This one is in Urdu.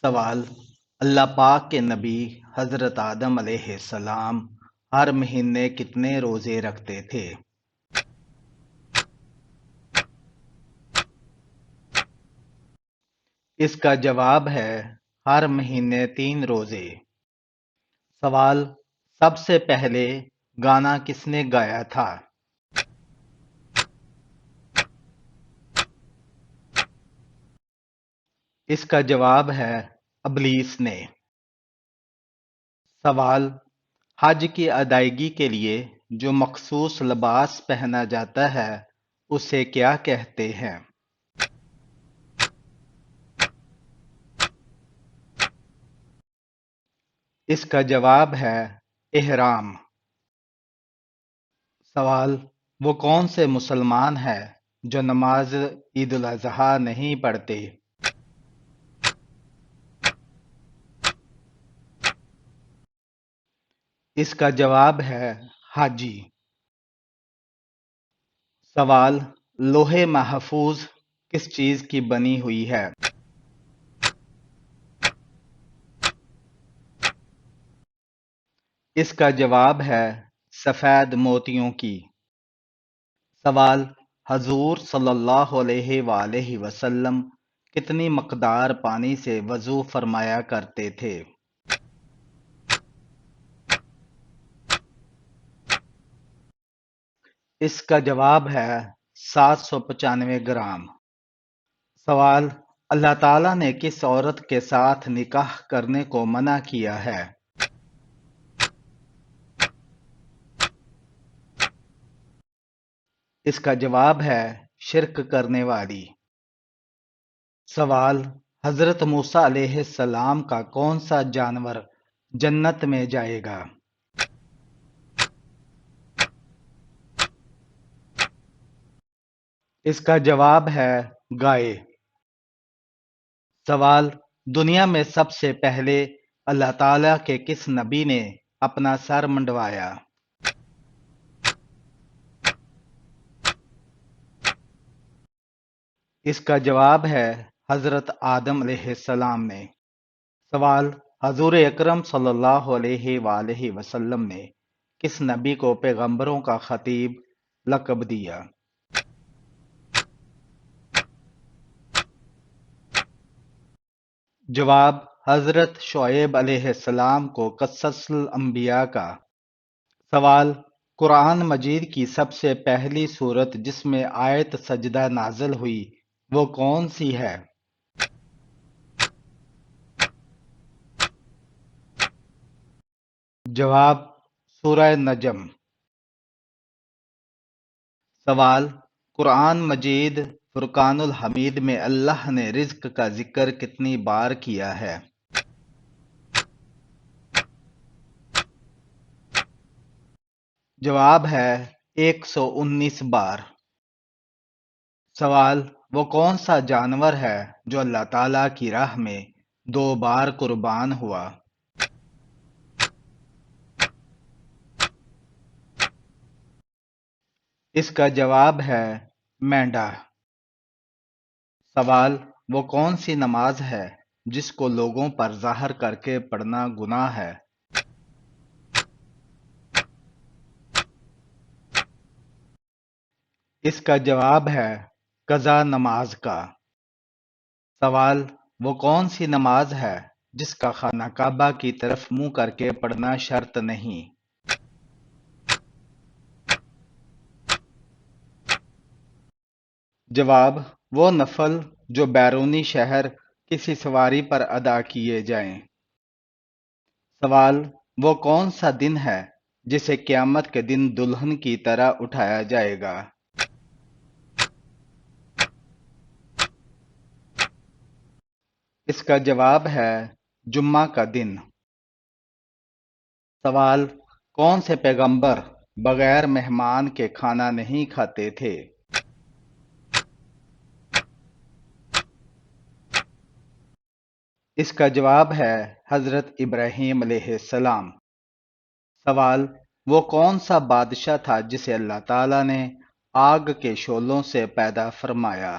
سوال: اللہ پاک کے نبی حضرت آدم علیہ السلام ہر مہینے کتنے روزے رکھتے تھے؟ اس کا جواب ہے ہر مہینے 3 روزے۔ سوال: سب سے پہلے گانا کس نے گایا تھا؟ اس کا جواب ہے ابلیس نے۔ سوال: حج کی ادائیگی کے لیے جو مخصوص لباس پہنا جاتا ہے اسے کیا کہتے ہیں؟ اس کا جواب ہے احرام۔ سوال: وہ کون سے مسلمان ہیں جو نماز عید الاضحیٰ نہیں پڑھتے؟ اس کا جواب ہے حاجی۔ سوال: لوح محفوظ کس چیز کی بنی ہوئی ہے؟ اس کا جواب ہے سفید موتیوں کی۔ سوال: حضور صلی اللہ علیہ وآلہ وسلم کتنی مقدار پانی سے وضو فرمایا کرتے تھے؟ اس کا جواب ہے 795 گرام۔ سوال: اللہ تعالیٰ نے کس عورت کے ساتھ نکاح کرنے کو منع کیا ہے؟ اس کا جواب ہے شرک کرنے والی۔ سوال: حضرت موسیٰ علیہ السلام کا کون سا جانور جنت میں جائے گا؟ اس کا جواب ہے گائے۔ سوال: دنیا میں سب سے پہلے اللہ تعالیٰ کے کس نبی نے اپنا سر منڈوایا؟ اس کا جواب ہے حضرت آدم علیہ السلام نے۔ سوال: حضور اکرم صلی اللہ علیہ وآلہ وسلم نے کس نبی کو پیغمبروں کا خطیب لقب دیا؟ جواب: حضرت شعیب علیہ السلام کو قصص الانبیاء کا۔ سوال: قرآن مجید کی سب سے پہلی سورت جس میں آیت سجدہ نازل ہوئی وہ کون سی ہے؟ جواب: سورہ نجم۔ سوال: قرآن مجید فرقان الحمید میں اللہ نے رزق کا ذکر کتنی بار کیا ہے؟ جواب ہے 119 بار۔ سوال: وہ کون سا جانور ہے جو اللہ تعالیٰ کی راہ میں 2 بار قربان ہوا؟ اس کا جواب ہے مینڈا۔ سوال: وہ کون سی نماز ہے جس کو لوگوں پر ظاہر کر کے پڑھنا گناہ ہے؟ اس کا جواب ہے قضا نماز کا۔ سوال: وہ کون سی نماز ہے جس کا خانہ کعبہ کی طرف منہ کر کے پڑھنا شرط نہیں؟ جواب: وہ نفل جو بیرونی شہر کسی سواری پر ادا کیے جائیں۔ سوال: وہ کون سا دن ہے جسے قیامت کے دن دلہن کی طرح اٹھایا جائے گا؟ اس کا جواب ہے جمعہ کا دن۔ سوال: کون سے پیغمبر بغیر مہمان کے کھانا نہیں کھاتے تھے؟ اس کا جواب ہے حضرت ابراہیم علیہ السلام۔ سوال: وہ کون سا بادشاہ تھا جسے اللہ تعالیٰ نے آگ کے شعلوں سے پیدا فرمایا؟